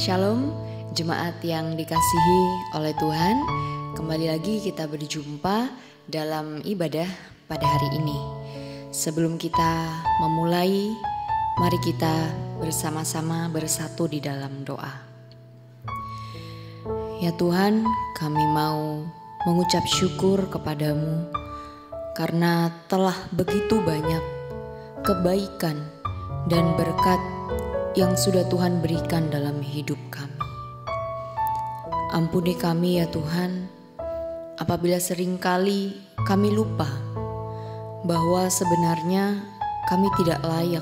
Shalom, jemaat yang dikasihi oleh Tuhan. Kembali lagi kita berjumpa dalam ibadah pada hari ini. Sebelum kita memulai, mari kita bersama-sama bersatu di dalam doa. Ya Tuhan, kami mau mengucap syukur kepadamu karena telah begitu banyak kebaikan dan berkat yang sudah Tuhan berikan dalam hidup kami. Ampuni kami ya Tuhan, apabila seringkali kami lupa bahwa sebenarnya kami tidak layak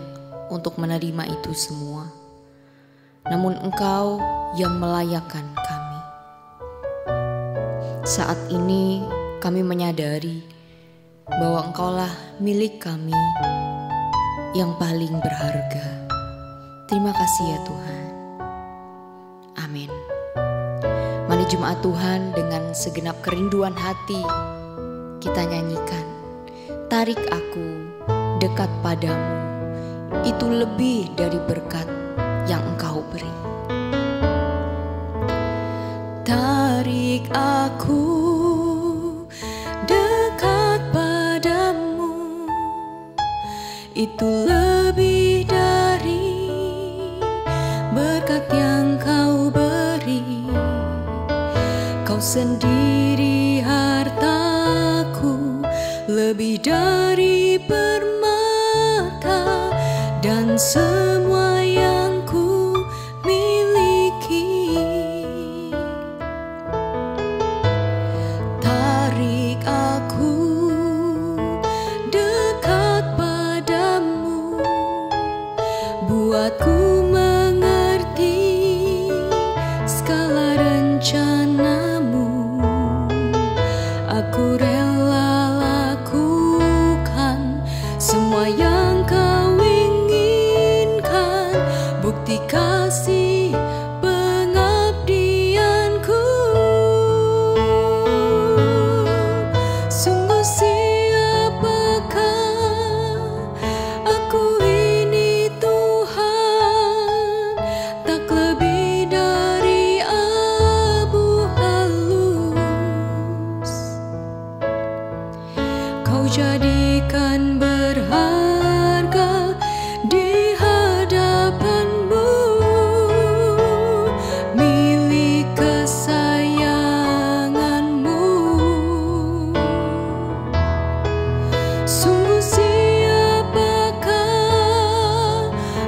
untuk menerima itu semua. Namun Engkau yang melayakkan kami. Saat ini kami menyadari bahwa Engkaulah milik kami yang paling berharga. Terima kasih ya Tuhan. Amin. Mari jemaat Tuhan, dengan segenap kerinduan hati kita nyanyikan, tarik aku dekat padamu, itu lebih dari berkat yang Engkau beri. Tarik aku dekat padamu, itu lebih dari berkat yang Kau beri. Kau sendiri hartaku, lebih dari permata dan semua yang ku miliki. Tarik aku dekat padamu, buatku skala rencanamu. Aku rela lakukan semua yang Kau inginkan, bukti kasih pengabdianku. Sungguh siapakah aku ini Tuhan, tak lebih dari abu halus. Kau jadikan berharga di hadapan-Mu, milik kesayangan-Mu. Sungguh siapakah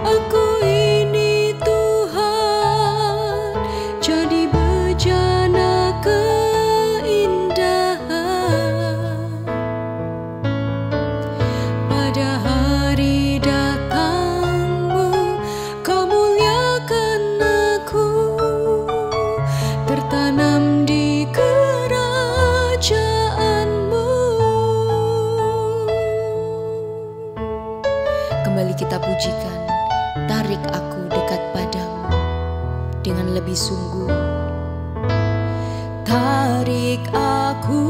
aku ini Tuhan, jadi bejana keindahan. Pada hari datang-Mu, Kau muliakan aku, tertanam di kerajaan-Mu. Kembali kita pujikan, tarik aku dekat padamu dengan lebih sungguh. Tarik aku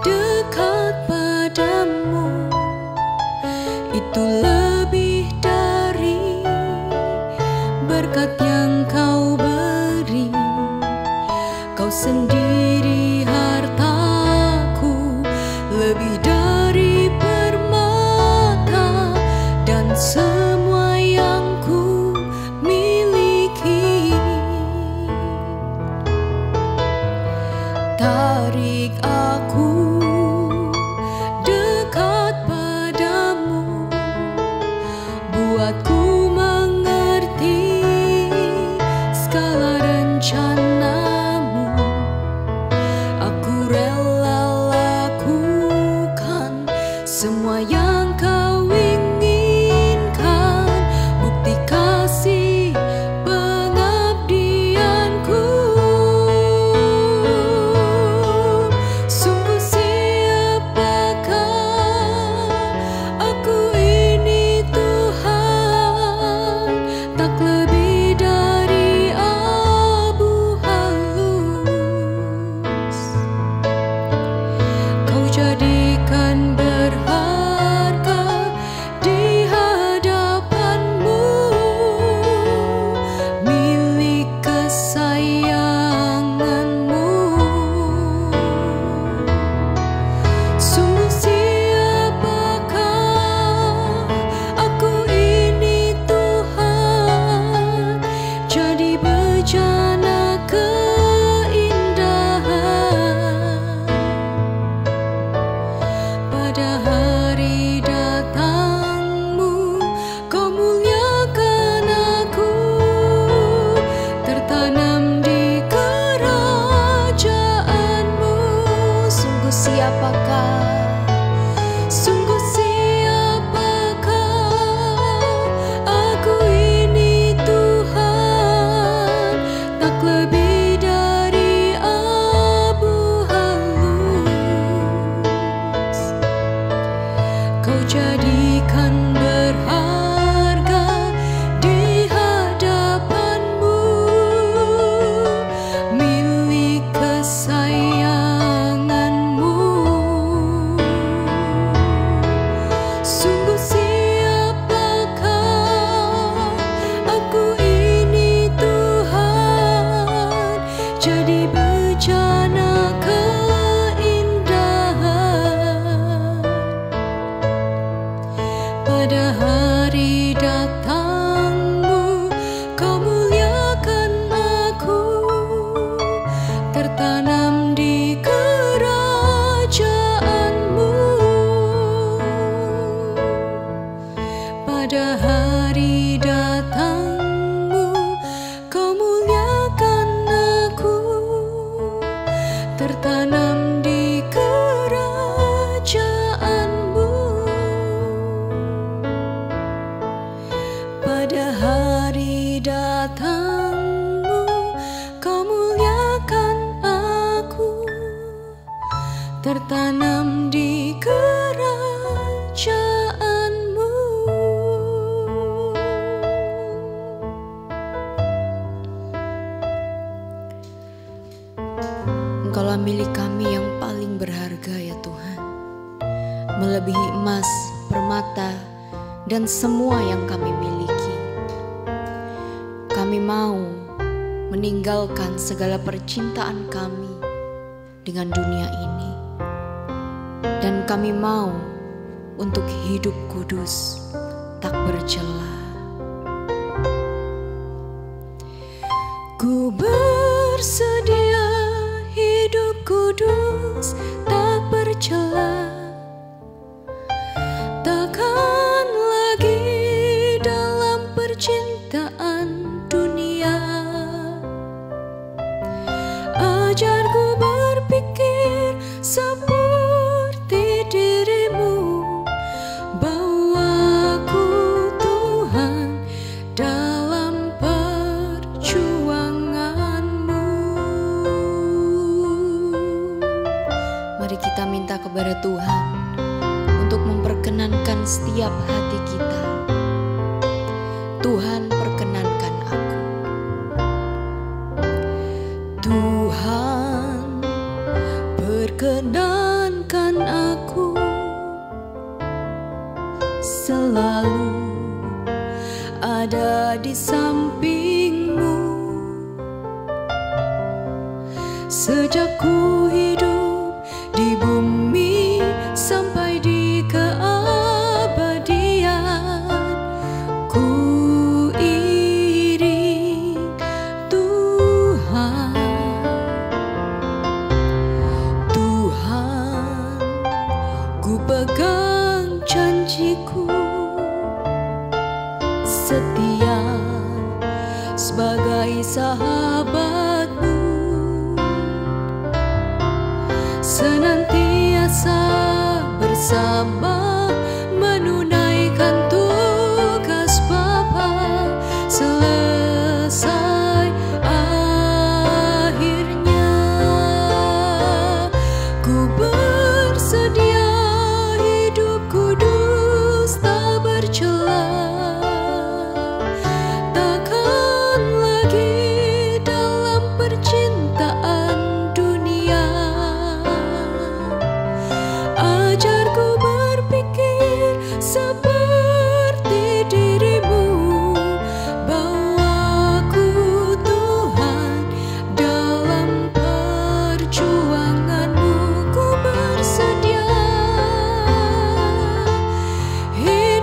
dekat padamu, itu lebih dari berkat yang Kau beri. Kau sendiri hartaku, lebih dari permata dan semua yang ku miliki. Tarik aku dekat padamu, buatku mengerti skala rencana-Mu. Aku rela lakukan semua yang Kau inginkan, bukti kasih pengabdianku. Sungguh siapakah aku ini Tuhan, tak lebih dari abu halus. Kau jadikan berharga Kau jadikan berharga di hadapan-Mu, milik kesayangan-Mu. Sungguh siapakah aku ini Tuhan, jadi bejana keindahan. Pada hari datang-Mu, Kau muliakan aku, tertanam di kerajaan-Mu. Pada hari datang-Mu, Kau muliakan aku, tertanam di kerajaan-Mu. Pada hari datang-Mu, Kau muliakan aku, tertanam di kerajaan-Mu. Engkaulah milik kami yang paling berharga ya Tuhan, melebihi emas, permata, dan semua yang kami miliki. Kami mau meninggalkan segala percintaan kami dengan dunia ini, dan kami mau untuk hidup kudus, tak bercela. Ku bersedia hidup kudus, tak bercela. Takkan lagi dalam percintaan dunia. Ajarku berpikir seperti diri-Mu, bawaku Tuhan dalam perjuangan-Mu. Mari kita minta kepada Tuhan untuk memperkenankan setiap hati kita. Tuhan, perkenankan aku. Tuhan, perkenankan aku selalu ada di samping-Mu. Sejak ku hidup di bumi sampai di keabadian, ku iring Tuhan. Tuhan, ku pegang janji-Ku, setia sebagai sahabat-Mu, senantiasa bersama menunaikan tugas Bapa selesai akhirnya. Ku bersedia hidup kudus, tak bercela. Takkan lagi dalam percintaan dunia. Ajarku berpikir seperti diri-Mu, bawaku Tuhan dalam perjuangan-Mu. Ku bersedia hidup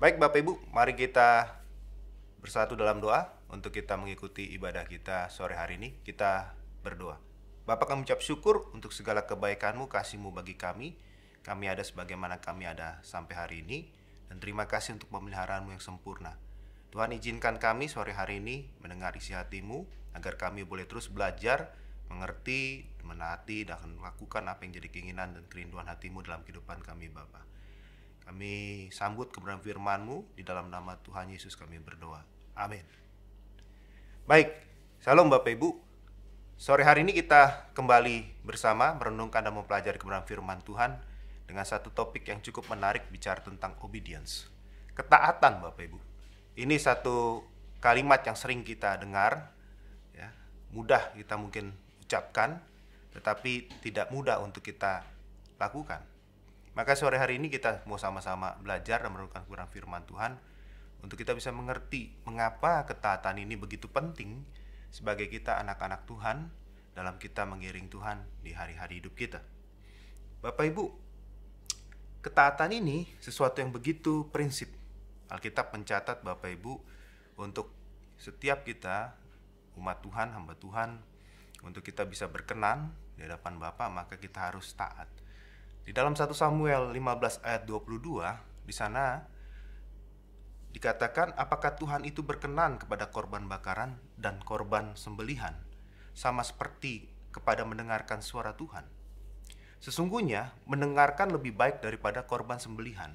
Baik Bapak Ibu, mari kita bersatu dalam doa untuk kita mengikuti ibadah kita sore hari ini. Kita berdoa. Bapa, kami ucap syukur untuk segala kebaikan-Mu, kasih-Mu bagi kami. Kami ada sebagaimana kami ada sampai hari ini. Dan terima kasih untuk pemeliharaan-Mu yang sempurna. Tuhan, izinkan kami sore hari ini mendengar isi hati-Mu, agar kami boleh terus belajar, mengerti, menaati, dan melakukan apa yang jadi keinginan dan kerinduan hati-Mu dalam kehidupan kami Bapa. Kami sambut kebenaran firman-Mu, di dalam nama Tuhan Yesus kami berdoa. Amin. Baik, salam Bapak Ibu. Sore hari ini kita kembali bersama merenungkan dan mempelajari kebenaran firman Tuhan dengan satu topik yang cukup menarik, bicara tentang obedience. Ketaatan Bapak Ibu. Ini satu kalimat yang sering kita dengar, ya, mudah kita mungkin ucapkan, tetapi tidak mudah untuk kita lakukan. Maka sore hari ini kita mau sama-sama belajar dan merenungkan kebenaran firman Tuhan untuk kita bisa mengerti mengapa ketaatan ini begitu penting sebagai kita anak-anak Tuhan dalam kita mengiring Tuhan di hari-hari hidup kita. Bapak Ibu, ketaatan ini sesuatu yang begitu prinsip. Alkitab mencatat Bapak Ibu untuk setiap kita umat Tuhan, hamba Tuhan, untuk kita bisa berkenan di hadapan Bapa, maka kita harus taat. Di dalam 1 Samuel 15 ayat 22, di sana dikatakan, apakah Tuhan itu berkenan kepada korban bakaran dan korban sembelihan, sama seperti kepada mendengarkan suara Tuhan? Sesungguhnya mendengarkan lebih baik daripada korban sembelihan,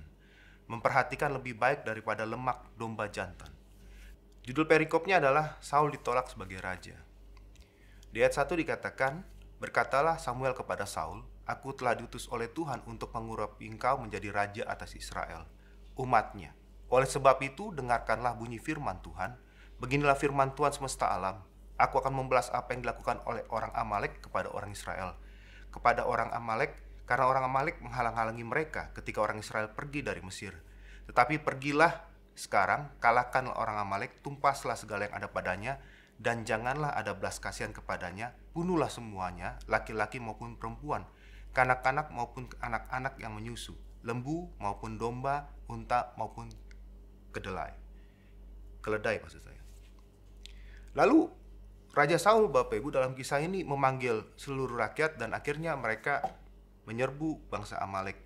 memperhatikan lebih baik daripada lemak domba jantan. Judul perikopnya adalah Saul ditolak sebagai raja. Di ayat 1 dikatakan, berkatalah Samuel kepada Saul, aku telah diutus oleh Tuhan untuk mengurapi engkau menjadi raja atas Israel, umatnya. Oleh sebab itu, dengarkanlah bunyi firman Tuhan. Beginilah firman Tuhan semesta alam. Aku akan membalas apa yang dilakukan oleh orang Amalek kepada orang Israel. Kepada orang Amalek, karena orang Amalek menghalang-halangi mereka ketika orang Israel pergi dari Mesir. Tetapi pergilah sekarang, kalahkanlah orang Amalek, tumpaslah segala yang ada padanya, dan janganlah ada belas kasihan kepadanya. Bunuhlah semuanya, laki-laki maupun perempuan, kanak-kanak maupun anak-anak yang menyusu, lembu maupun domba, unta maupun keledai maksud saya. Lalu Raja Saul Bapak Ibu dalam kisah ini memanggil seluruh rakyat dan akhirnya mereka menyerbu bangsa Amalek.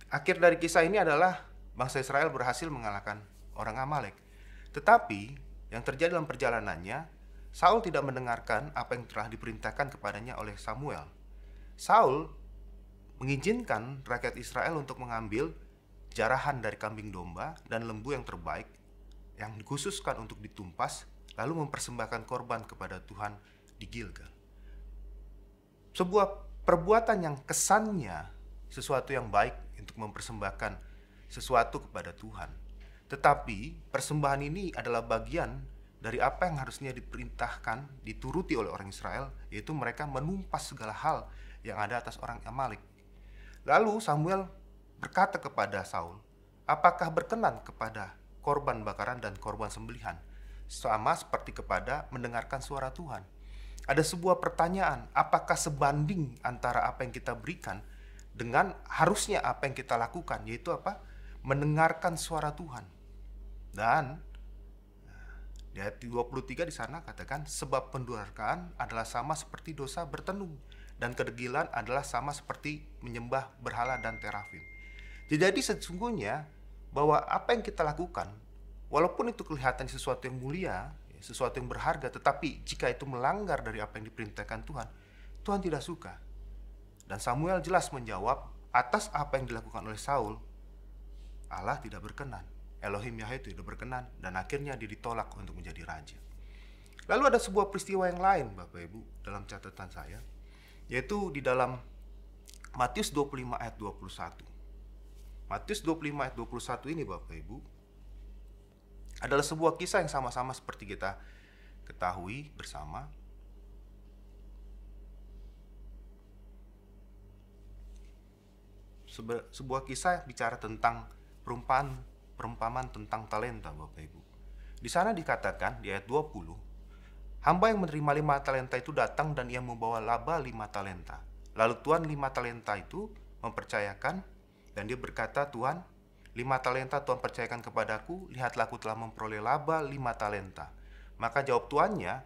Akhir dari kisah ini adalah bangsa Israel berhasil mengalahkan orang Amalek. Tetapi yang terjadi dalam perjalanannya, Saul tidak mendengarkan apa yang telah diperintahkan kepadanya oleh Samuel. Saul mengizinkan rakyat Israel untuk mengambil jarahan dari kambing domba dan lembu yang terbaik yang dikhususkan untuk ditumpas, lalu mempersembahkan korban kepada Tuhan di Gilgal. Sebuah perbuatan yang kesannya sesuatu yang baik untuk mempersembahkan sesuatu kepada Tuhan. Tetapi persembahan ini adalah bagian dari apa yang harusnya diperintahkan, dituruti oleh orang Israel, yaitu mereka menumpas segala hal yang ada atas orang Amalek. Lalu Samuel berkata kepada Saul, apakah berkenan kepada korban bakaran dan korban sembelihan, sama seperti kepada mendengarkan suara Tuhan? Ada sebuah pertanyaan, apakah sebanding antara apa yang kita berikan dengan harusnya apa yang kita lakukan, yaitu apa? Mendengarkan suara Tuhan. Dan di ayat 23 di sana katakan, sebab pendurhakaan adalah sama seperti dosa bertenung, dan kedegilan adalah sama seperti menyembah berhala dan terafim. Jadi sesungguhnya bahwa apa yang kita lakukan, walaupun itu kelihatan sesuatu yang mulia, sesuatu yang berharga, tetapi jika itu melanggar dari apa yang diperintahkan Tuhan, Tuhan tidak suka. Dan Samuel jelas menjawab, atas apa yang dilakukan oleh Saul, Allah tidak berkenan. Elohim Yahweh itu tidak berkenan, dan akhirnya dia ditolak untuk menjadi raja. Lalu ada sebuah peristiwa yang lain Bapak Ibu dalam catatan saya, yaitu di dalam Matius 25 ayat 21. Matius 25 ayat 21 ini Bapak Ibu adalah sebuah kisah yang sama-sama seperti kita ketahui bersama. Sebuah kisah bicara tentang perumpamaan tentang talenta Bapak Ibu. Di sana dikatakan di ayat 20, hamba yang menerima 5 talenta itu datang dan ia membawa laba 5 talenta. Lalu tuan 5 talenta itu mempercayakan dan dia berkata, Tuhan, 5 talenta Tuhan percayakan kepadaku, lihatlah aku telah memperoleh laba 5 talenta. Maka jawab tuannya,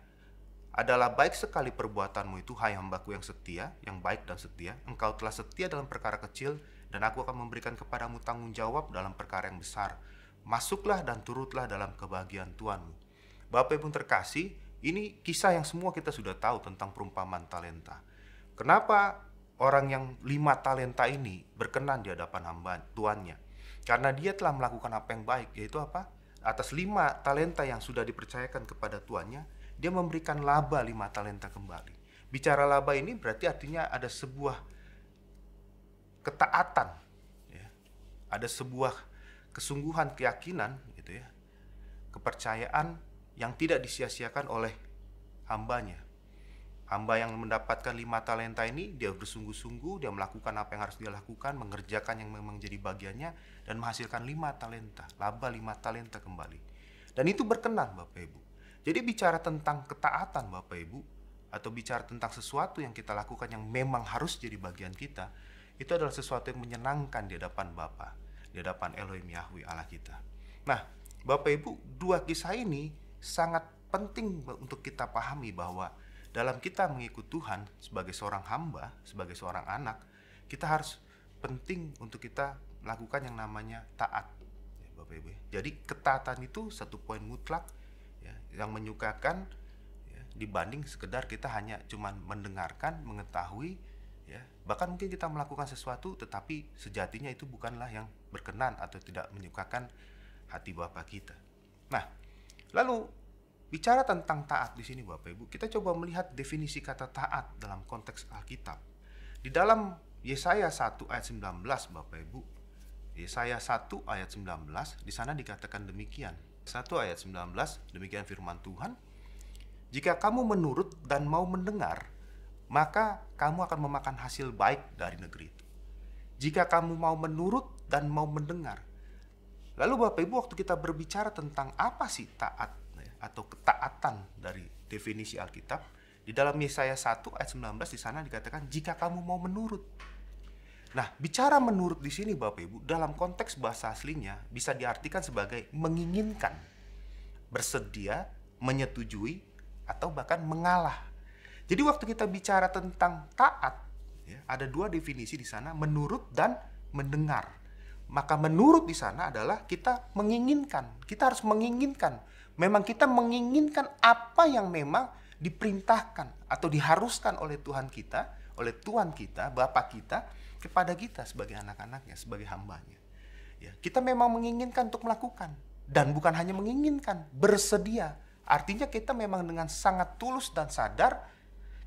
adalah baik sekali perbuatanmu itu, hai hambaku yang setia, yang baik dan setia. Engkau telah setia dalam perkara kecil, dan aku akan memberikan kepadamu tanggung jawab dalam perkara yang besar. Masuklah dan turutlah dalam kebahagiaan Tuhanmu. Bapak Ibu terkasih, ini kisah yang semua kita sudah tahu tentang perumpamaan talenta. Kenapa orang yang 5 talenta ini berkenan di hadapan hamba tuannya? Karena dia telah melakukan apa yang baik, yaitu apa? Atas 5 talenta yang sudah dipercayakan kepada tuannya, dia memberikan laba 5 talenta kembali. Bicara laba ini berarti artinya ada sebuah ketaatan, ya. Ada sebuah kesungguhan, keyakinan, gitu ya, kepercayaan yang tidak disia-siakan oleh hambanya. Hamba yang mendapatkan 5 talenta ini, dia bersungguh-sungguh, dia melakukan apa yang harus dia lakukan, mengerjakan yang memang jadi bagiannya, dan menghasilkan 5 talenta, laba 5 talenta kembali. Dan itu berkenan Bapak Ibu. Jadi bicara tentang ketaatan Bapak Ibu, atau bicara tentang sesuatu yang kita lakukan yang memang harus jadi bagian kita, itu adalah sesuatu yang menyenangkan di hadapan Bapa, di hadapan Elohim Yahweh Allah kita. Nah, Bapak Ibu, 2 kisah ini sangat penting untuk kita pahami bahwa dalam kita mengikut Tuhan sebagai seorang hamba, sebagai seorang anak, kita harus penting untuk kita melakukan yang namanya taat, ya, Bapak Ibu. Jadi ketaatan itu satu poin mutlak, ya, yang menyukakan, ya, dibanding sekedar kita hanya cuman mendengarkan, mengetahui, ya. Bahkan mungkin kita melakukan sesuatu tetapi sejatinya itu bukanlah yang berkenan atau tidak menyukakan hati Bapa kita. Nah, lalu bicara tentang taat di sini Bapak Ibu, kita coba melihat definisi kata taat dalam konteks Alkitab. Di dalam Yesaya 1 ayat 19 Bapak Ibu, Yesaya 1 ayat 19, di sana dikatakan demikian. 1 ayat 19, demikian firman Tuhan, jika kamu menurut dan mau mendengar, maka kamu akan memakan hasil baik dari negeri itu. Jika kamu mau menurut dan mau mendengar. Lalu Bapak Ibu, waktu kita berbicara tentang apa sih taat, ya, atau ketaatan dari definisi Alkitab, di dalam Yesaya 1 ayat 19 di sana dikatakan jika kamu mau menurut. Nah, bicara menurut di sini Bapak Ibu, dalam konteks bahasa aslinya bisa diartikan sebagai menginginkan, bersedia, menyetujui, atau bahkan mengalah. Jadi waktu kita bicara tentang taat, ya, ada 2 definisi di sana, menurut dan mendengar. Maka menurut di sana adalah kita menginginkan, kita harus menginginkan. Memang kita menginginkan apa yang memang diperintahkan atau diharuskan oleh Tuhan kita, oleh Tuhan kita, Bapa kita, kepada kita sebagai anak-anaknya, sebagai hambanya. Ya, kita memang menginginkan untuk melakukan. Dan bukan hanya menginginkan, bersedia. Artinya kita memang dengan sangat tulus dan sadar,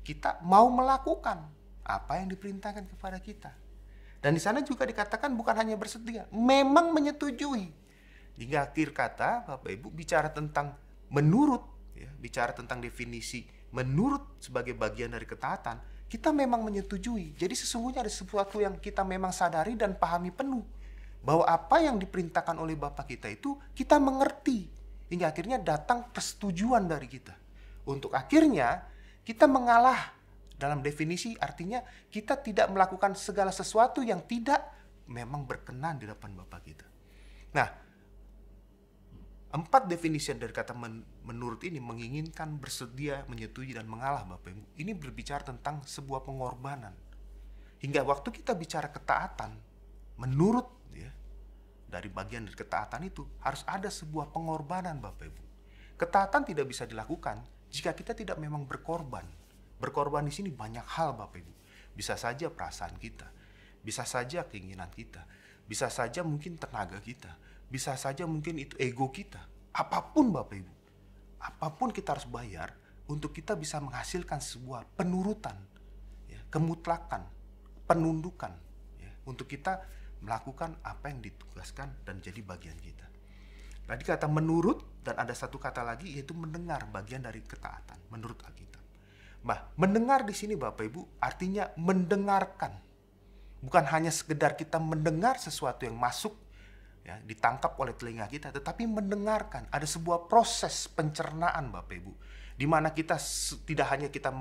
kita mau melakukan apa yang diperintahkan kepada kita. Dan di sana juga dikatakan bukan hanya bersedia, memang menyetujui. Hingga akhir kata, Bapak Ibu, bicara tentang menurut, ya, bicara tentang definisi menurut sebagai bagian dari ketaatan, kita memang menyetujui. Jadi sesungguhnya ada sesuatu yang kita memang sadari dan pahami penuh. Bahwa apa yang diperintahkan oleh Bapa kita itu kita mengerti. Hingga akhirnya datang persetujuan dari kita. Untuk akhirnya kita mengalah. Dalam definisi artinya kita tidak melakukan segala sesuatu yang tidak memang berkenan di hadapan Bapa kita. Nah, 4 definisi dari kata menurut ini, menginginkan, bersedia, menyetujui, dan mengalah Bapak Ibu. Ini berbicara tentang sebuah pengorbanan. Hingga waktu kita bicara ketaatan, menurut, ya, dari bagian dari ketaatan itu harus ada sebuah pengorbanan Bapak Ibu. Ketaatan tidak bisa dilakukan jika kita tidak memang berkorban. Berkorban di sini banyak hal Bapak Ibu. Bisa saja perasaan kita, bisa saja keinginan kita, bisa saja mungkin tenaga kita, bisa saja mungkin itu ego kita. Apapun Bapak Ibu, apapun kita harus bayar untuk kita bisa menghasilkan sebuah penurutan, ya, kemutlakan, penundukan, ya, untuk kita melakukan apa yang ditugaskan dan jadi bagian kita. Tadi kata menurut, dan ada satu kata lagi yaitu mendengar, bagian dari ketaatan menurut Alkitab. Nah, mendengar di sini Bapak Ibu artinya mendengarkan. Bukan hanya sekedar kita mendengar sesuatu yang masuk, ya, ditangkap oleh telinga kita, tetapi mendengarkan. Ada sebuah proses pencernaan Bapak Ibu, di mana kita tidak hanya kita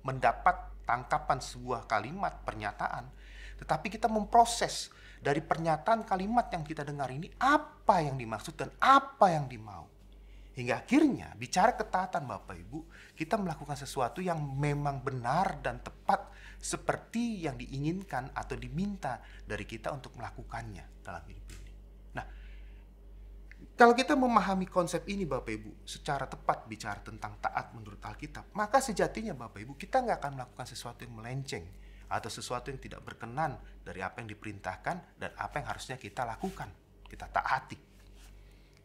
mendapat tangkapan sebuah kalimat pernyataan, tetapi kita memproses dari pernyataan kalimat yang kita dengar ini apa yang dimaksud dan apa yang dimau. Hingga akhirnya bicara ketaatan Bapak Ibu, kita melakukan sesuatu yang memang benar dan tepat seperti yang diinginkan atau diminta dari kita untuk melakukannya dalam hidup ini. Nah, kalau kita memahami konsep ini Bapak Ibu secara tepat bicara tentang taat menurut Alkitab, maka sejatinya Bapak Ibu kita nggak akan melakukan sesuatu yang melenceng atau sesuatu yang tidak berkenan dari apa yang diperintahkan dan apa yang harusnya kita lakukan, kita taati.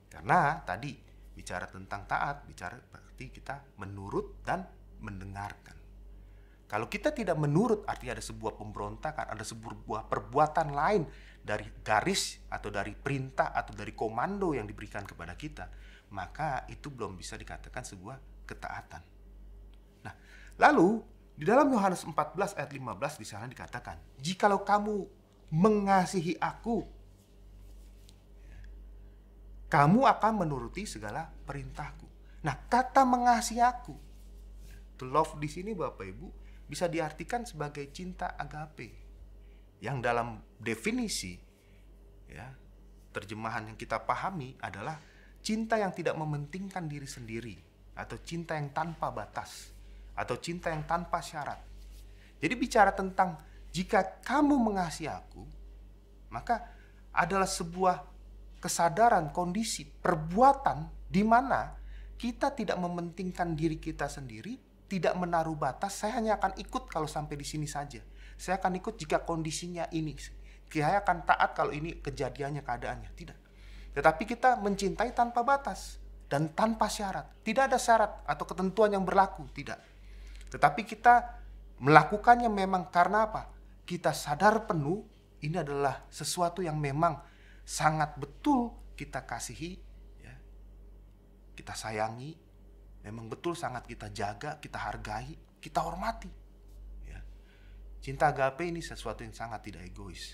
Karena tadi bicara tentang taat, bicara berarti kita menurut dan mendengarkan. Kalau kita tidak menurut, artinya ada sebuah pemberontakan, ada sebuah perbuatan lain dari garis atau dari perintah atau dari komando yang diberikan kepada kita, maka itu belum bisa dikatakan sebuah ketaatan. Nah, lalu di dalam Yohanes 14 ayat 15 di sana dikatakan, "Jikalau kamu mengasihi aku, kamu akan menuruti segala perintahku." Nah, kata mengasihi aku, to love di sini Bapak Ibu bisa diartikan sebagai cinta agape, yang dalam definisi ya, terjemahan yang kita pahami adalah cinta yang tidak mementingkan diri sendiri, atau cinta yang tanpa batas, atau cinta yang tanpa syarat. Jadi bicara tentang jika kamu mengasihi aku, maka adalah sebuah kesadaran, kondisi, perbuatan di mana kita tidak mementingkan diri kita sendiri, tidak menaruh batas. Saya hanya akan ikut kalau sampai di sini saja. Saya akan ikut jika kondisinya ini. Saya akan taat kalau ini kejadiannya, keadaannya. Tidak. Tetapi kita mencintai tanpa batas dan tanpa syarat. Tidak ada syarat atau ketentuan yang berlaku, tidak. Tetapi kita melakukannya memang karena apa? Kita sadar penuh ini adalah sesuatu yang memang sangat betul kita kasihi, ya. Kita sayangi, memang betul sangat kita jaga, kita hargai, kita hormati. Ya. Cinta agape ini sesuatu yang sangat tidak egois.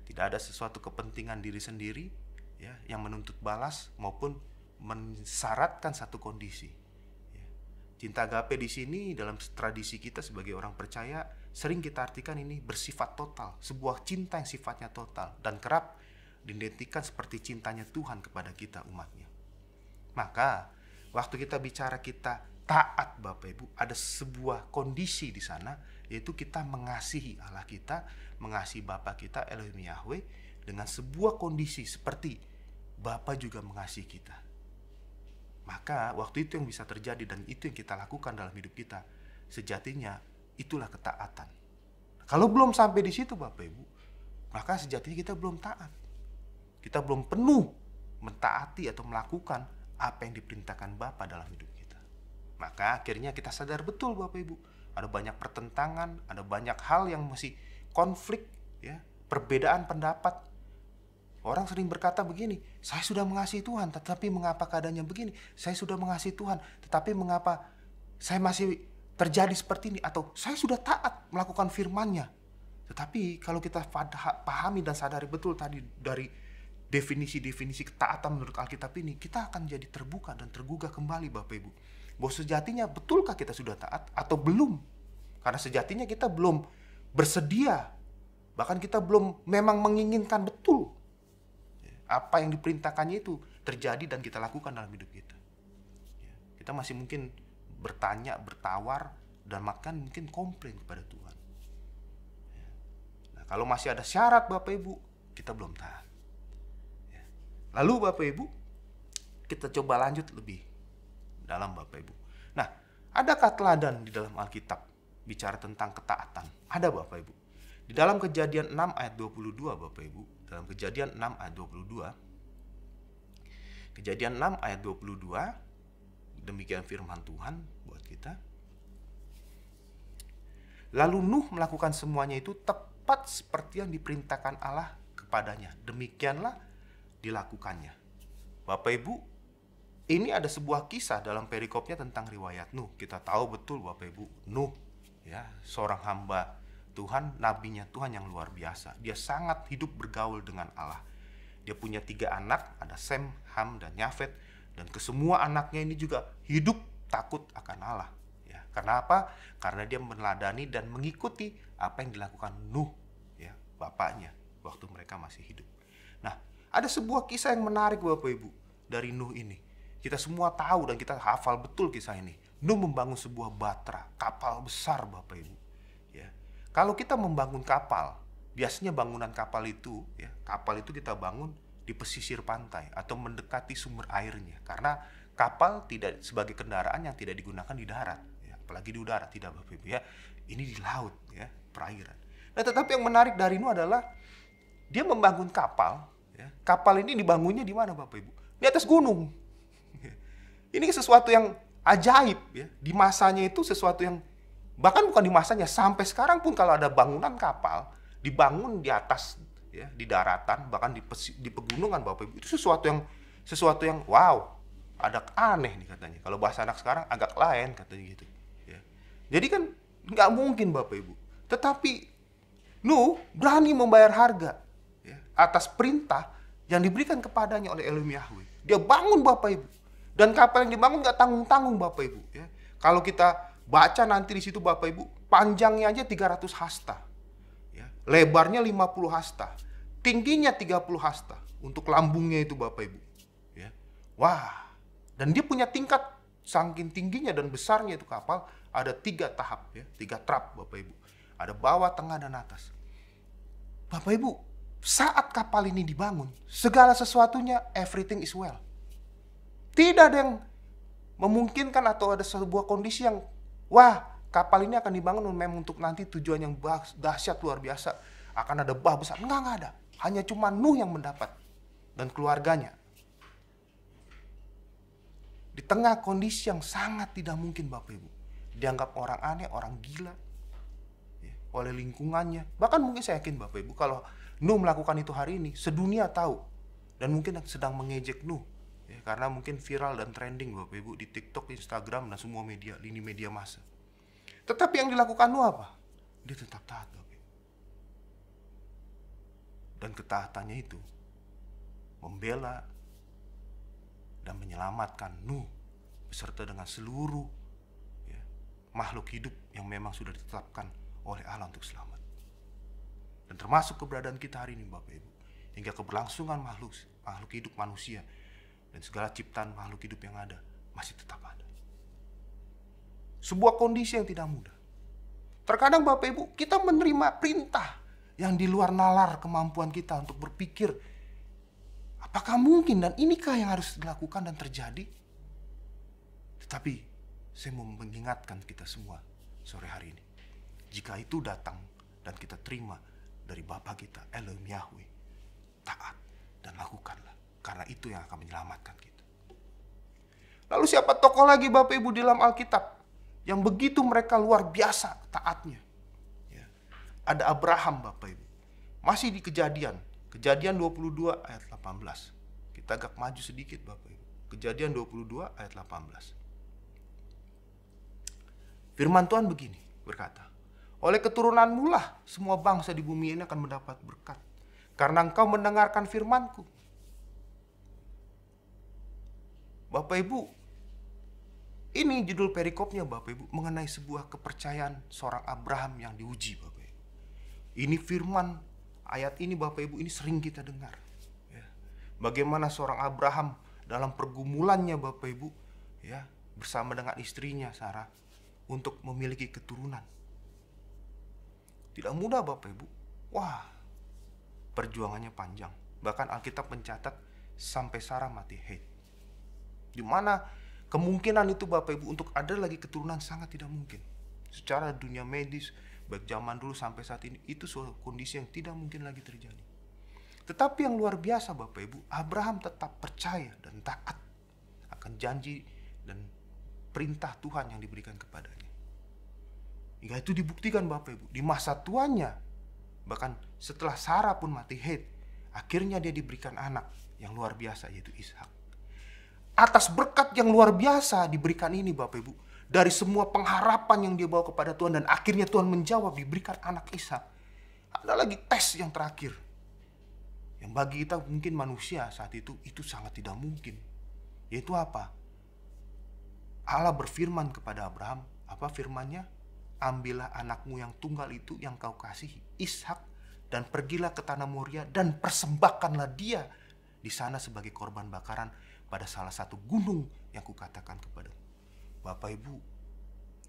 Tidak ada sesuatu kepentingan diri sendiri, ya, yang menuntut balas maupun mensyaratkan satu kondisi. Ya. Cinta agape di sini dalam tradisi kita sebagai orang percaya sering kita artikan ini bersifat total, sebuah cinta yang sifatnya total dan kerap diidentikan seperti cintanya Tuhan kepada kita umatnya. Maka waktu kita bicara kita taat Bapak Ibu, ada sebuah kondisi di sana, yaitu kita mengasihi Allah kita, mengasihi Bapa kita Elohim Yahweh dengan sebuah kondisi seperti Bapa juga mengasihi kita. Maka waktu itu yang bisa terjadi dan itu yang kita lakukan dalam hidup kita, sejatinya itulah ketaatan. Kalau belum sampai di situ Bapak Ibu, maka sejatinya kita belum taat. Kita belum penuh mentaati atau melakukan apa yang diperintahkan Bapa dalam hidup kita. Maka akhirnya kita sadar betul Bapak Ibu, ada banyak pertentangan, ada banyak hal yang masih konflik, ya, perbedaan pendapat. Orang sering berkata begini, saya sudah mengasihi Tuhan, tetapi mengapa keadaannya begini? Saya sudah mengasihi Tuhan, tetapi mengapa saya masih terjadi seperti ini? Atau saya sudah taat melakukan firman-Nya. Tetapi kalau kita pahami dan sadari betul tadi dari definisi-definisi ketaatan menurut Alkitab ini, kita akan jadi terbuka dan tergugah kembali Bapak Ibu. Bahwa sejatinya betulkah kita sudah taat atau belum? Karena sejatinya kita belum bersedia, bahkan kita belum memang menginginkan betul apa yang diperintahkannya itu terjadi dan kita lakukan dalam hidup kita. Kita masih mungkin bertanya, bertawar, dan bahkan mungkin komplain kepada Tuhan. Nah, kalau masih ada syarat Bapak Ibu, kita belum taat. Lalu Bapak Ibu, kita coba lanjut lebih dalam Bapak Ibu. Nah, adakah teladan di dalam Alkitab bicara tentang ketaatan? Ada Bapak Ibu. Di dalam Kejadian 6 ayat 22 Bapak Ibu, dalam Kejadian 6 ayat 22, Kejadian 6 ayat 22, demikian firman Tuhan buat kita. Lalu Nuh melakukan semuanya itu tepat seperti yang diperintahkan Allah kepadanya. Demikianlah dilakukannya. Bapak Ibu, ini ada sebuah kisah dalam perikopnya tentang riwayat Nuh. Kita tahu betul Bapak Ibu, Nuh ya, seorang hamba Tuhan, nabinya Tuhan yang luar biasa. Dia sangat hidup bergaul dengan Allah. Dia punya 3 anak, ada Sem, Ham, dan Yafet. Dan kesemua anaknya ini juga hidup takut akan Allah. Ya, karena apa? Karena dia meneladani dan mengikuti apa yang dilakukan Nuh. Ya, bapaknya waktu mereka masih hidup. Nah, ada sebuah kisah yang menarik Bapak Ibu dari Nuh ini. Kita semua tahu dan kita hafal betul kisah ini. Nuh membangun sebuah batra, kapal besar Bapak Ibu. Ya. Kalau kita membangun kapal, biasanya bangunan kapal itu kita bangun di pesisir pantai atau mendekati sumber airnya. Karena kapal tidak sebagai kendaraan yang tidak digunakan di darat, ya. Apalagi di udara, tidak Bapak Ibu ya. Ini di laut ya, perairan. Nah, tetapi yang menarik dari Nuh adalah dia membangun kapal. Ya. Kapal ini dibangunnya di mana Bapak Ibu? Di atas gunung. Ini sesuatu yang ajaib ya. Di masanya itu sesuatu yang bahkan bukan di masanya, sampai sekarang pun kalau ada bangunan kapal dibangun di atas ya, di daratan, bahkan di pegunungan Bapak Ibu, itu sesuatu yang wow, ada aneh nih katanya. Kalau bahasa anak sekarang agak lain katanya gitu ya. Jadi kan nggak mungkin Bapak Ibu. Tetapi Nuh berani membayar harga ya, atas perintah yang diberikan kepadanya oleh Elohim Yahweh. Dia bangun Bapak Ibu. Dan kapal yang dibangun nggak tanggung-tanggung Bapak Ibu. Ya. Kalau kita baca nanti di situ Bapak Ibu, panjangnya aja 300 hasta. Ya. Lebarnya 50 hasta. Tingginya 30 hasta. Untuk lambungnya itu Bapak Ibu. Ya. Wah. Dan dia punya tingkat, saking tingginya dan besarnya itu kapal, ada 3 tahap. Ya. 3 trap Bapak Ibu. Ada bawah, tengah, dan atas. Bapak Ibu, saat kapal ini dibangun, segala sesuatunya, everything is well. Tidak ada yang memungkinkan atau ada sebuah kondisi yang, wah, kapal ini akan dibangun memang untuk nanti tujuan yang dahsyat luar biasa. Akan ada bah besar. Enggak ada. Hanya cuma Nuh yang mendapat. Dan keluarganya. Di tengah kondisi yang sangat tidak mungkin Bapak Ibu. Dianggap orang aneh, orang gila. Ya, oleh lingkungannya. Bahkan mungkin saya yakin Bapak Ibu, kalau Nuh melakukan itu hari ini, sedunia tahu. Dan mungkin sedang mengejek Nuh. Ya, karena mungkin viral dan trending Bapak Ibu di TikTok, Instagram, dan semua media, lini media massa. Tetapi yang dilakukan Nuh apa? Dia tetap taat Bapak Ibu. Dan ketaatannya itu membela dan menyelamatkan Nuh beserta dengan seluruh ya, makhluk hidup yang memang sudah ditetapkan oleh Allah untuk selamat. Dan termasuk keberadaan kita hari ini Bapak Ibu. Hingga keberlangsungan makhluk hidup manusia dan segala ciptaan makhluk hidup yang ada masih tetap ada. Sebuah kondisi yang tidak mudah. Terkadang Bapak Ibu, kita menerima perintah yang di luar nalar kemampuan kita untuk berpikir, apakah mungkin dan inikah yang harus dilakukan dan terjadi? Tetapi saya mau mengingatkan kita semua sore hari ini, jika itu datang dan kita terima dari Bapa kita Elohim Yahweh, taat dan lakukanlah. Karena itu yang akan menyelamatkan kita. Lalu siapa tokoh lagi Bapak Ibu di dalam Alkitab yang begitu mereka luar biasa taatnya? Ya. Ada Abraham Bapak Ibu. Masih di Kejadian 22 ayat 18. Kita agak maju sedikit Bapak Ibu. Kejadian 22 ayat 18. Firman Tuhan begini berkata, oleh keturunanmu lah semua bangsa di bumi ini akan mendapat berkat. Karena engkau mendengarkan firman-Ku. Bapak Ibu, ini judul perikopnya Bapak Ibu, mengenai sebuah kepercayaan seorang Abraham yang diuji Bapak Ibu. Ini firman, ayat ini Bapak Ibu, ini sering kita dengar. Ya. Bagaimana seorang Abraham dalam pergumulannya Bapak Ibu, ya, bersama dengan istrinya Sarah, untuk memiliki keturunan. Tidak mudah Bapak Ibu. Wah, perjuangannya panjang. Bahkan Alkitab mencatat sampai Sarah mati haid. Di mana kemungkinan itu Bapak Ibu untuk ada lagi keturunan sangat tidak mungkin. Secara dunia medis, baik zaman dulu sampai saat ini, itu suatu kondisi yang tidak mungkin lagi terjadi. Tetapi yang luar biasa Bapak Ibu, Abraham tetap percaya dan taat akan janji dan perintah Tuhan yang diberikan kepadanya. Hingga itu dibuktikan Bapak Ibu, di masa tuanya, bahkan setelah Sarah pun mati haid, akhirnya dia diberikan anak yang luar biasa, yaitu Ishak. Atas berkat yang luar biasa diberikan ini Bapak Ibu, dari semua pengharapan yang dia bawa kepada Tuhan, dan akhirnya Tuhan menjawab, diberikan anak Ishak. Ada lagi tes yang terakhir, yang bagi kita mungkin manusia saat itu sangat tidak mungkin. Yaitu apa? Allah berfirman kepada Abraham, apa firmannya? Ambillah anakmu yang tunggal itu yang kau kasihi, Ishak, dan pergilah ke tanah Moria dan persembahkanlah dia di sana sebagai korban bakaran pada salah satu gunung yang kukatakan kepadamu. Bapak Ibu,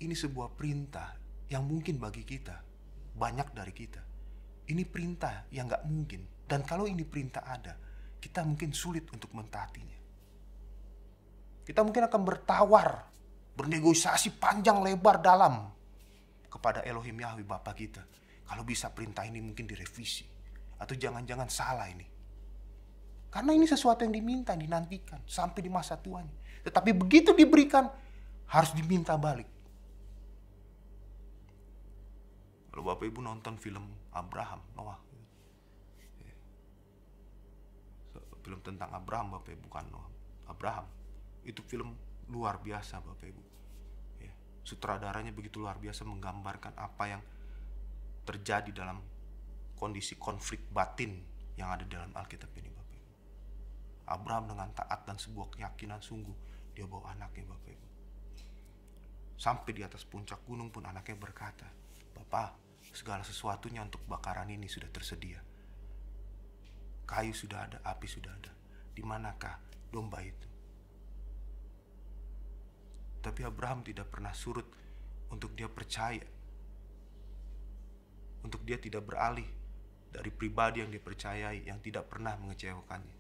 ini sebuah perintah yang mungkin bagi kita, banyak dari kita, ini perintah yang gak mungkin. Dan kalau ini perintah ada, kita mungkin sulit untuk mentaatinya. Kita mungkin akan bertawar, bernegosiasi panjang lebar dalam kepada Elohim Yahweh Bapa kita. Kalau bisa perintah ini mungkin direvisi. Atau jangan-jangan salah ini. Karena ini sesuatu yang diminta, dinantikan sampai di masa tuanya. Tetapi begitu diberikan, harus diminta balik. Kalau Bapak Ibu nonton film Abraham, Noah, film tentang Abraham, Bapak Ibu, bukan Noah, Abraham, itu film luar biasa, Bapak Ibu. Sutradaranya begitu luar biasa menggambarkan apa yang terjadi dalam kondisi konflik batin yang ada dalam Alkitab ini, Bapak Ibu. Abraham dengan taat dan sebuah keyakinan sungguh, dia bawa anaknya, Bapak Ibu. Sampai di atas puncak gunung pun anaknya berkata, Bapak, segala sesuatunya untuk bakaran ini sudah tersedia. Kayu sudah ada, api sudah ada. Di manakah domba itu? Tapi Abraham tidak pernah surut untuk dia percaya. Untuk dia tidak beralih dari pribadi yang dipercayai, yang tidak pernah mengecewakannya.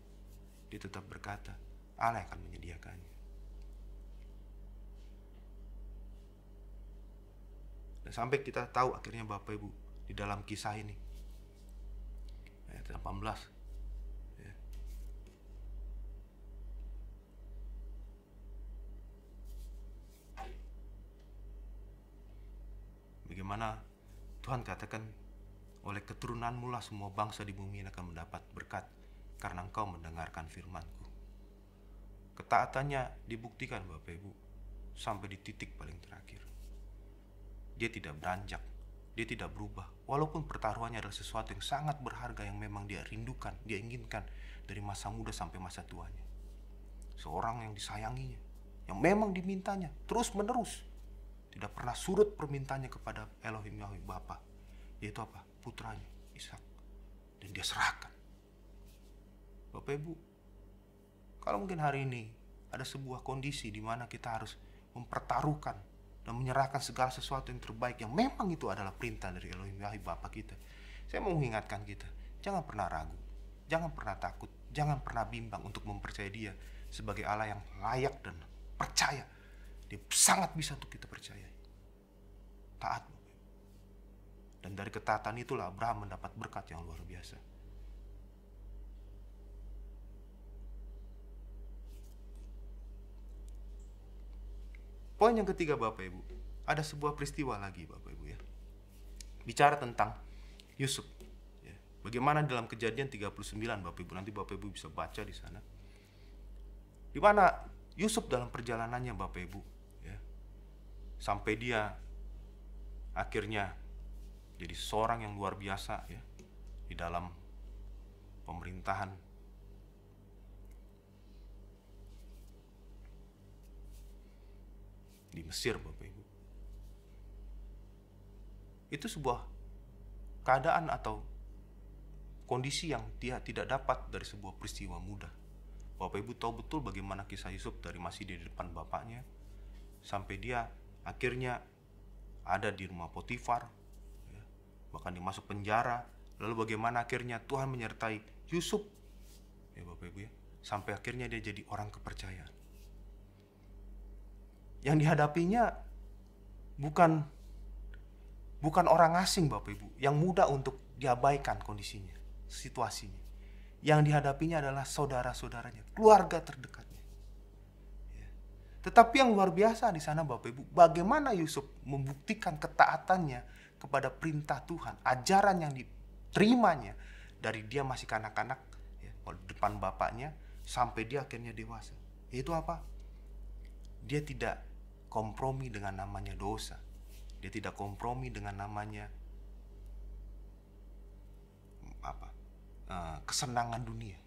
Dia tetap berkata, Allah akan menyediakannya. Dan sampai kita tahu akhirnya Bapak Ibu, di dalam kisah ini, ayat 18, bagaimana Tuhan katakan, oleh keturunanmu lah semua bangsa di bumi akan mendapat berkat karena engkau mendengarkan firman-Ku. Ketaatannya dibuktikan Bapak Ibu sampai di titik paling terakhir. Dia tidak beranjak, dia tidak berubah. Walaupun pertaruhannya adalah sesuatu yang sangat berharga yang memang dia rindukan, dia inginkan dari masa muda sampai masa tuanya. Seorang yang disayanginya, yang memang dimintanya terus menerus. Tidak pernah surut permintaannya kepada Elohim Yahweh Bapa, yaitu apa? Putranya, Ishak. Dan dia serahkan. Bapak Ibu, kalau mungkin hari ini ada sebuah kondisi di mana kita harus mempertaruhkan dan menyerahkan segala sesuatu yang terbaik, yang memang itu adalah perintah dari Elohim Yahweh Bapa kita. Saya mau mengingatkan kita, jangan pernah ragu, jangan pernah takut, jangan pernah bimbang untuk mempercayai Dia sebagai Allah yang layak dan percaya. Dia sangat bisa untuk kita percayai. Taat. Dan dari ketaatan itulah Abraham mendapat berkat yang luar biasa. Poin yang ketiga Bapak Ibu, ada sebuah peristiwa lagi Bapak Ibu ya. Bicara tentang Yusuf. Ya. Bagaimana dalam Kejadian 39 Bapak Ibu, nanti Bapak Ibu bisa baca di sana. Di mana Yusuf dalam perjalanannya Bapak Ibu, ya, sampai dia akhirnya jadi seorang yang luar biasa ya di dalam pemerintahan di Mesir Bapak Ibu. Itu sebuah keadaan atau kondisi yang dia tidak dapat dari sebuah peristiwa mudah. Bapak Ibu tahu betul bagaimana kisah Yusuf dari masih di depan bapaknya sampai dia akhirnya ada di rumah Potifar, ya, bahkan dimasuk penjara. Lalu bagaimana akhirnya Tuhan menyertai Yusuf, ya Bapak Ibu ya, sampai akhirnya dia jadi orang kepercayaan. Yang dihadapinya bukan orang asing Bapak Ibu, yang mudah untuk diabaikan kondisinya, situasinya. Yang dihadapinya adalah saudara-saudaranya, keluarga terdekatnya. Ya. Tetapi yang luar biasa di sana Bapak Ibu, bagaimana Yusuf membuktikan ketaatannya kepada perintah Tuhan, ajaran yang diterimanya dari dia masih kanak-kanak, ya, di depan bapaknya, sampai dia akhirnya dewasa. Yaitu apa? Dia tidak kompromi dengan namanya dosa. Dia tidak kompromi dengan namanya kesenangan dunia.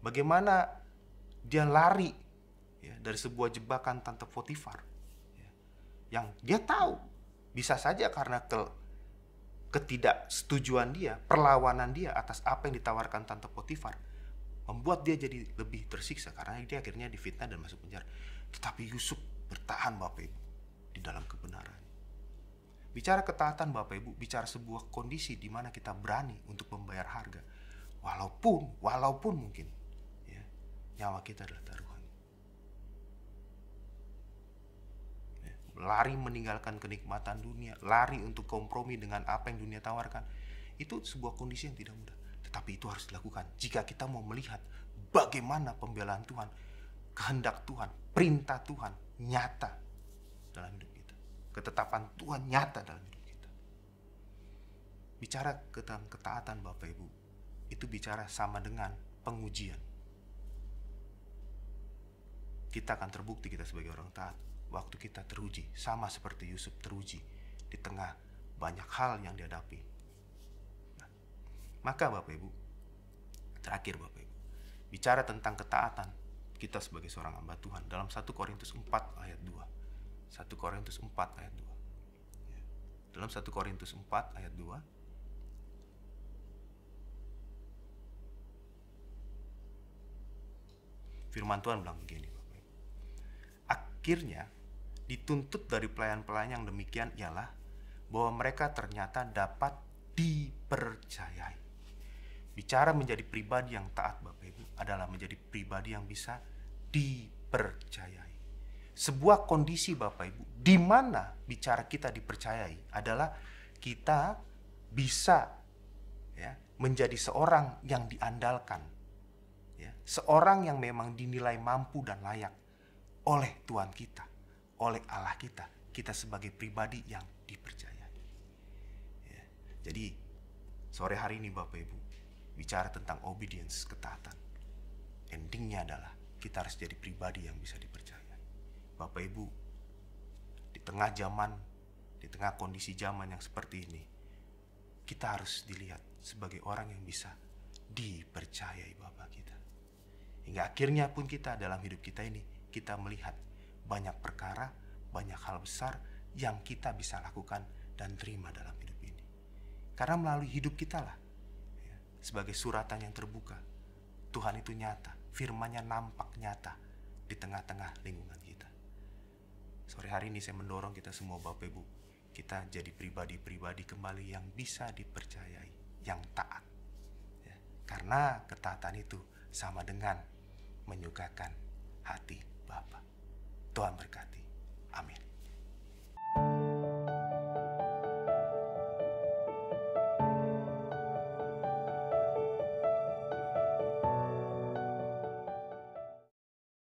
Bagaimana dia lari ya, dari sebuah jebakan Tante Potifar ya, yang dia tahu bisa saja karena ketidaksetujuan dia, perlawanan dia atas apa yang ditawarkan Tante Potifar membuat dia jadi lebih tersiksa karena dia akhirnya difitnah dan masuk penjara. Tetapi Yusuf bertahan Bapak Ibu di dalam kebenaran. Bicara ketaatan Bapak Ibu, bicara sebuah kondisi di mana kita berani untuk membayar harga. Walaupun mungkin ya, nyawa kita adalah taruhan. Ya, lari meninggalkan kenikmatan dunia, lari untuk kompromi dengan apa yang dunia tawarkan. Itu sebuah kondisi yang tidak mudah. Tetapi itu harus dilakukan jika kita mau melihat bagaimana pembelaan Tuhan, kehendak Tuhan, perintah Tuhan nyata dalam hidup kita. Ketetapan Tuhan nyata dalam hidup kita. Bicara tentang ketaatan Bapak Ibu, itu bicara sama dengan pengujian. Kita akan terbukti kita sebagai orang taat waktu kita teruji, sama seperti Yusuf teruji di tengah banyak hal yang dihadapi. Nah, maka Bapak Ibu, terakhir Bapak Ibu, bicara tentang ketaatan kita sebagai seorang hamba Tuhan dalam 1 Korintus 4 ayat 2. 1 Korintus 4 ayat 2. Dalam 1 Korintus 4 ayat 2, firman Tuhan bilang begini Bapak Ibu. Akhirnya dituntut dari pelayan-pelayan yang demikian ialah bahwa mereka ternyata dapat dipercayai. Bicara menjadi pribadi yang taat Bapak Ibu adalah menjadi pribadi yang bisa dipercayai. Sebuah kondisi Bapak Ibu di mana bicara kita dipercayai adalah kita bisa ya, menjadi seorang yang diandalkan, ya, seorang yang memang dinilai mampu dan layak oleh Tuhan kita, oleh Allah kita. Kita sebagai pribadi yang dipercayai. Ya, jadi sore hari ini Bapak Ibu bicara tentang obedience, ketaatan. Endingnya adalah kita harus jadi pribadi yang bisa dipercayai. Bapak Ibu, di tengah zaman, di tengah kondisi zaman yang seperti ini, kita harus dilihat sebagai orang yang bisa dipercayai Bapak kita. Hingga akhirnya pun kita dalam hidup kita ini, kita melihat banyak perkara, banyak hal besar yang kita bisa lakukan dan terima dalam hidup ini. Karena melalui hidup kita lah, ya, sebagai suratan yang terbuka, Tuhan itu nyata, firman-Nya nampak nyata di tengah-tengah lingkungan kita. Sore hari ini saya mendorong kita semua Bapak Ibu, kita jadi pribadi-pribadi kembali yang bisa dipercayai, yang taat. Ya, karena ketaatan itu sama dengan menyukakan hati Bapa. Tuhan berkati. Amin.